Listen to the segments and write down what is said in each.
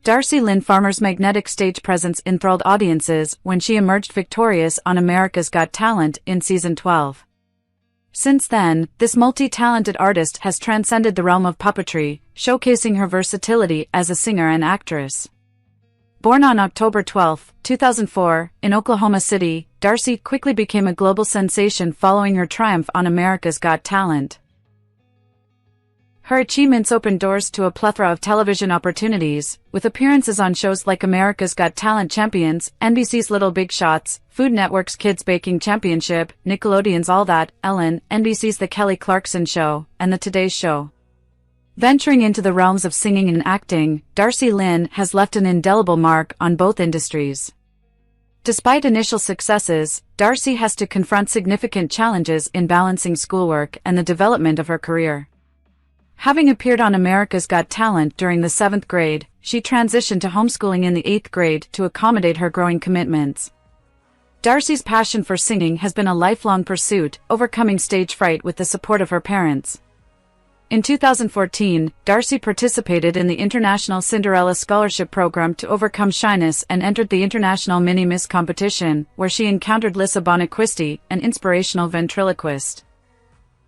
Darci Lynne Farmer's magnetic stage presence enthralled audiences when she emerged victorious on America's Got Talent in season 12. Since then, this multi-talented artist has transcended the realm of puppetry, showcasing her versatility as a singer and actress. Born on October 12, 2004, in Oklahoma City, Darci quickly became a global sensation following her triumph on America's Got Talent. Her achievements opened doors to a plethora of television opportunities, with appearances on shows like America's Got Talent Champions, NBC's Little Big Shots, Food Network's Kids Baking Championship, Nickelodeon's All That, Ellen, NBC's The Kelly Clarkson Show, and The Today Show. Venturing into the realms of singing and acting, Darci Lynne has left an indelible mark on both industries. Despite initial successes, Darci has to confront significant challenges in balancing schoolwork and the development of her career. Having appeared on America's Got Talent during the 7th grade, she transitioned to homeschooling in the 8th grade to accommodate her growing commitments. Darci's passion for singing has been a lifelong pursuit, overcoming stage fright with the support of her parents. In 2014, Darci participated in the International Cinderella Scholarship Program to overcome shyness and entered the International Mini-Miss competition, where she encountered Lissa Bonacquisti, an inspirational ventriloquist.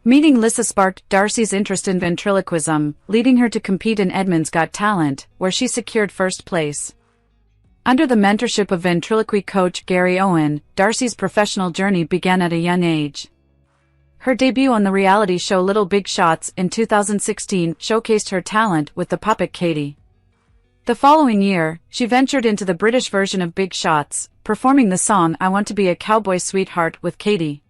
Meeting Lissa sparked Darci's interest in ventriloquism, leading her to compete in Edmund's Got Talent, where she secured first place. Under the mentorship of ventriloquy coach Gary Owen, Darci's professional journey began at a young age. Her debut on the reality show Little Big Shots in 2016 showcased her talent with the puppet Katie. The following year, she ventured into the British version of Big Shots, performing the song I Want to Be a Cowboy Sweetheart with Katie.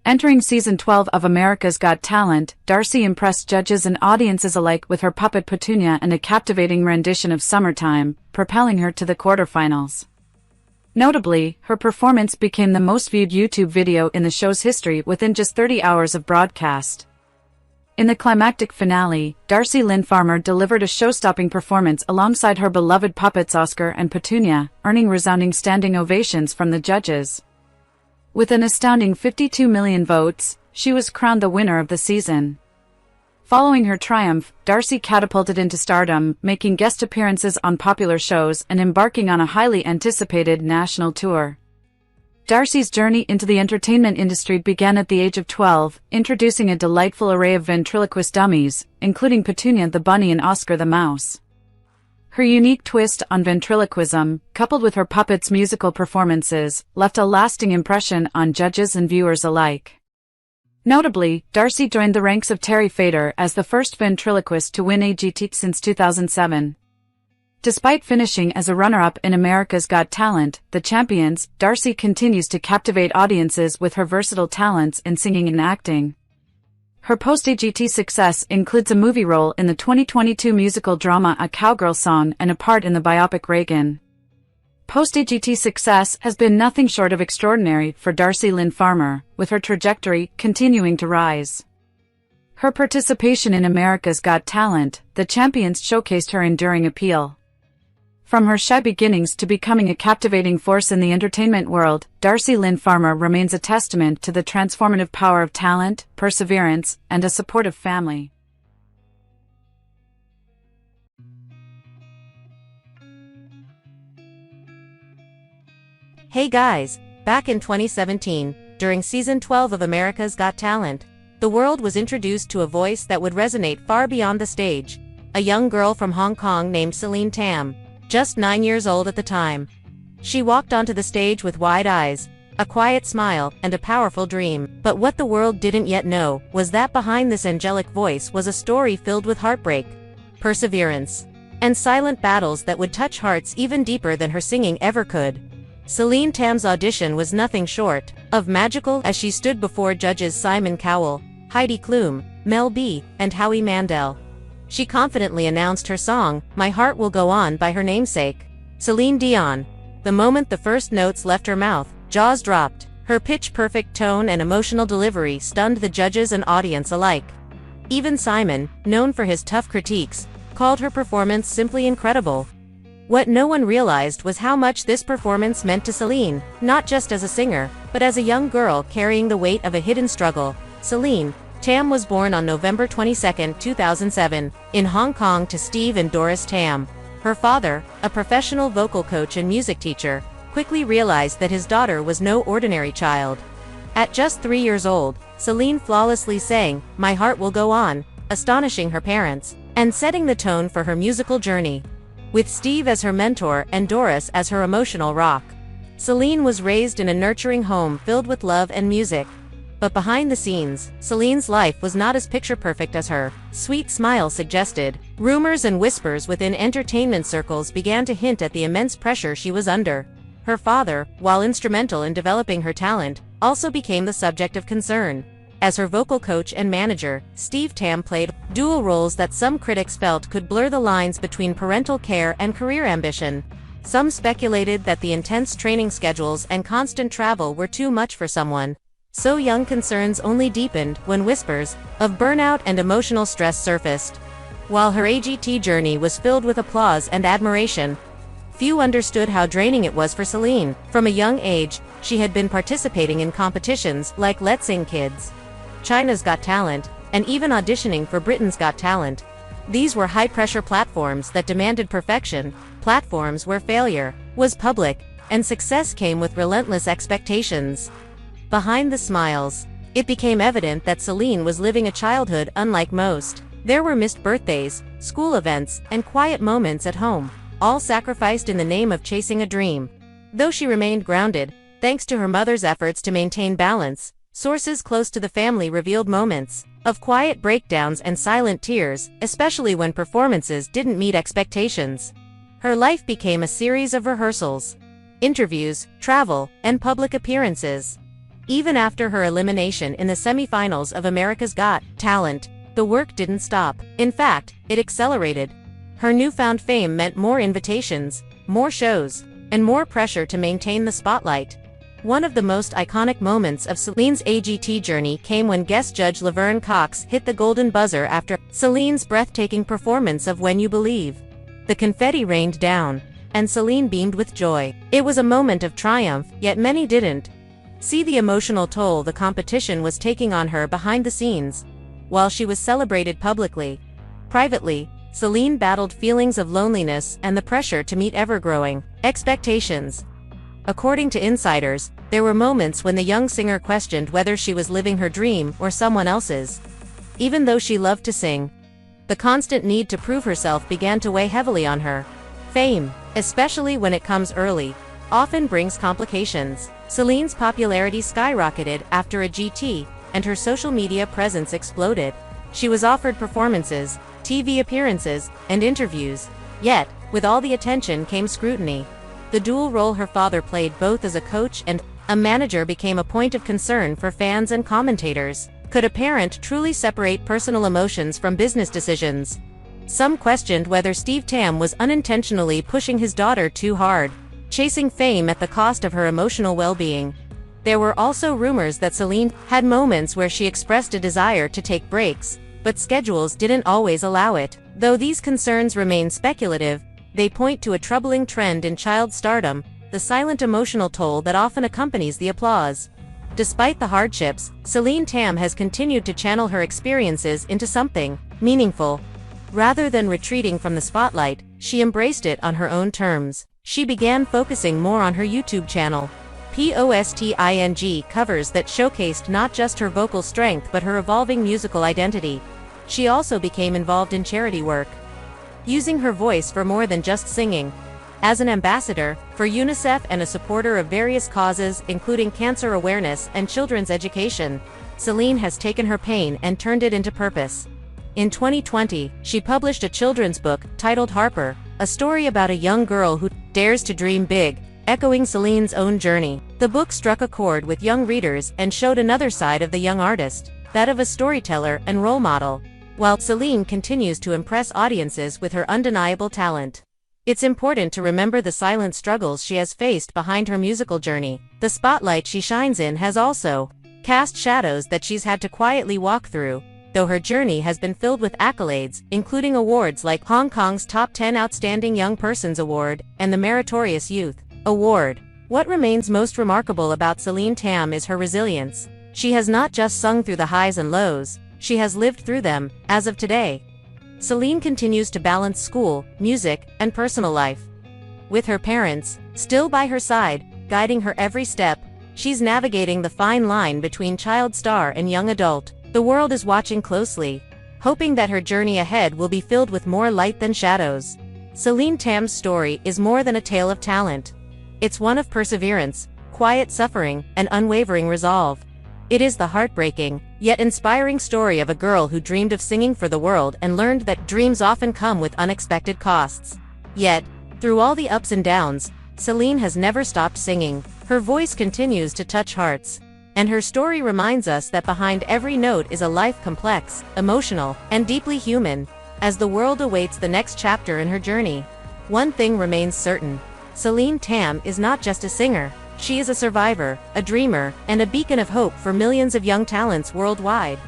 Entering season 12 of America's Got Talent, Darci impressed judges and audiences alike with her puppet Petunia and a captivating rendition of Summertime, propelling her to the quarterfinals. Notably, her performance became the most viewed YouTube video in the show's history within just 30 hours of broadcast. In the climactic finale, Darci Lynne Farmer delivered a show-stopping performance alongside her beloved puppets Oscar and Petunia, earning resounding standing ovations from the judges. With an astounding 52 million votes, she was crowned the winner of the season. Following her triumph, Darci catapulted into stardom, making guest appearances on popular shows and embarking on a highly anticipated national tour. Darci's journey into the entertainment industry began at the age of 12, introducing a delightful array of ventriloquist dummies, including Petunia the Bunny and Oscar the Mouse. Her unique twist on ventriloquism, coupled with her puppets' musical performances, left a lasting impression on judges and viewers alike. Notably, Darci joined the ranks of Terry Fator as the first ventriloquist to win AGT since 2007. Despite finishing as a runner-up in America's Got Talent, The Champions, Darci continues to captivate audiences with her versatile talents in singing and acting. Her post-AGT success includes a movie role in the 2022 musical drama A Cowgirl Song and a part in the biopic Reagan. Post-AGT success has been nothing short of extraordinary for Darci Lynne Farmer, with her trajectory continuing to rise. Her participation in America's Got Talent, The Champions showcased her enduring appeal. From her shy beginnings to becoming a captivating force in the entertainment world, Darci Lynne Farmer remains a testament to the transformative power of talent, perseverance, and a supportive family. Hey guys, back in 2017, during season 12 of America's Got Talent, the world was introduced to a voice that would resonate far beyond the stage. A young girl from Hong Kong named Celine Tam, just 9 years old at the time. She walked onto the stage with wide eyes, a quiet smile, and a powerful dream. But what the world didn't yet know was that behind this angelic voice was a story filled with heartbreak, perseverance, and silent battles that would touch hearts even deeper than her singing ever could. Celine Tam's audition was nothing short of magical as she stood before judges Simon Cowell, Heidi Klum, Mel B, and Howie Mandel. She confidently announced her song, My Heart Will Go On, by her namesake, Celine Dion. The moment the first notes left her mouth, jaws dropped. Her pitch-perfect tone and emotional delivery stunned the judges and audience alike. Even Simon, known for his tough critiques, called her performance simply incredible. What no one realized was how much this performance meant to Celine, not just as a singer, but as a young girl carrying the weight of a hidden struggle. Celine Tam was born on November 22, 2007, in Hong Kong to Steve and Doris Tam. Her father, a professional vocal coach and music teacher, quickly realized that his daughter was no ordinary child. At just 3 years old, Celine flawlessly sang "My Heart Will Go On," astonishing her parents, and setting the tone for her musical journey. With Steve as her mentor and Doris as her emotional rock, Celine was raised in a nurturing home filled with love and music. But behind the scenes, Celine's life was not as picture-perfect as her sweet smile suggested. Rumors and whispers within entertainment circles began to hint at the immense pressure she was under. Her father, while instrumental in developing her talent, also became the subject of concern. As her vocal coach and manager, Steve Tam played dual roles that some critics felt could blur the lines between parental care and career ambition. Some speculated that the intense training schedules and constant travel were too much for someone so young. Concerns only deepened when whispers of burnout and emotional stress surfaced. While her AGT journey was filled with applause and admiration, few understood how draining it was for Celine. From a young age, she had been participating in competitions like Let's Sing Kids, China's Got Talent, and even auditioning for Britain's Got Talent. These were high-pressure platforms that demanded perfection, platforms where failure was public, and success came with relentless expectations. Behind the smiles, it became evident that Celine was living a childhood unlike most. There were missed birthdays, school events, and quiet moments at home, all sacrificed in the name of chasing a dream. Though she remained grounded, thanks to her mother's efforts to maintain balance, sources close to the family revealed moments of quiet breakdowns and silent tears, especially when performances didn't meet expectations. Her life became a series of rehearsals, interviews, travel, and public appearances. Even after her elimination in the semi-finals of America's Got Talent, the work didn't stop. In fact, it accelerated. Her newfound fame meant more invitations, more shows, and more pressure to maintain the spotlight. One of the most iconic moments of Celine's AGT journey came when guest judge Laverne Cox hit the golden buzzer after Celine's breathtaking performance of When You Believe. The confetti rained down, and Celine beamed with joy. It was a moment of triumph, yet many didn't see the emotional toll the competition was taking on her behind the scenes. While she was celebrated publicly, privately, Celine battled feelings of loneliness and the pressure to meet ever-growing expectations. According to insiders, there were moments when the young singer questioned whether she was living her dream or someone else's. Even though she loved to sing, the constant need to prove herself began to weigh heavily on her. Fame, especially when it comes early, often brings complications. Celine's popularity skyrocketed after a GT, and her social media presence exploded. She was offered performances, TV appearances, and interviews. Yet, with all the attention came scrutiny. The dual role her father played both as a coach and a manager became a point of concern for fans and commentators. Could a parent truly separate personal emotions from business decisions? Some questioned whether Steve Tam was unintentionally pushing his daughter too hard, chasing fame at the cost of her emotional well-being. There were also rumors that Celine had moments where she expressed a desire to take breaks, but schedules didn't always allow it. Though these concerns remain speculative, they point to a troubling trend in child stardom, the silent emotional toll that often accompanies the applause. Despite the hardships, Celine Tam has continued to channel her experiences into something meaningful. Rather than retreating from the spotlight, she embraced it on her own terms. She began focusing more on her YouTube channel, posting covers that showcased not just her vocal strength but her evolving musical identity. She also became involved in charity work, using her voice for more than just singing. As an ambassador for UNICEF and a supporter of various causes including cancer awareness and children's education, Celine has taken her pain and turned it into purpose. In 2020, she published a children's book titled Harper, a story about a young girl who dares to dream big, echoing Celine's own journey. The book struck a chord with young readers and showed another side of the young artist, that of a storyteller and role model. While Celine continues to impress audiences with her undeniable talent, it's important to remember the silent struggles she has faced behind her musical journey. The spotlight she shines in has also cast shadows that she's had to quietly walk through. Though her journey has been filled with accolades, including awards like Hong Kong's Top 10 Outstanding Young Persons Award and the Meritorious Youth Award, what remains most remarkable about Celine Tam is her resilience. She has not just sung through the highs and lows, she has lived through them. As of today, Celine continues to balance school, music, and personal life. With her parents still by her side, guiding her every step, she's navigating the fine line between child star and young adult. The world is watching closely, hoping that her journey ahead will be filled with more light than shadows. Celine Tam's story is more than a tale of talent. It's one of perseverance, quiet suffering, and unwavering resolve. It is the heartbreaking, yet inspiring story of a girl who dreamed of singing for the world and learned that dreams often come with unexpected costs. Yet, through all the ups and downs, Celine has never stopped singing. Her voice continues to touch hearts. And her story reminds us that behind every note is a life complex, emotional, and deeply human. As the world awaits the next chapter in her journey, one thing remains certain. Celine Tam is not just a singer. She is a survivor, a dreamer, and a beacon of hope for millions of young talents worldwide.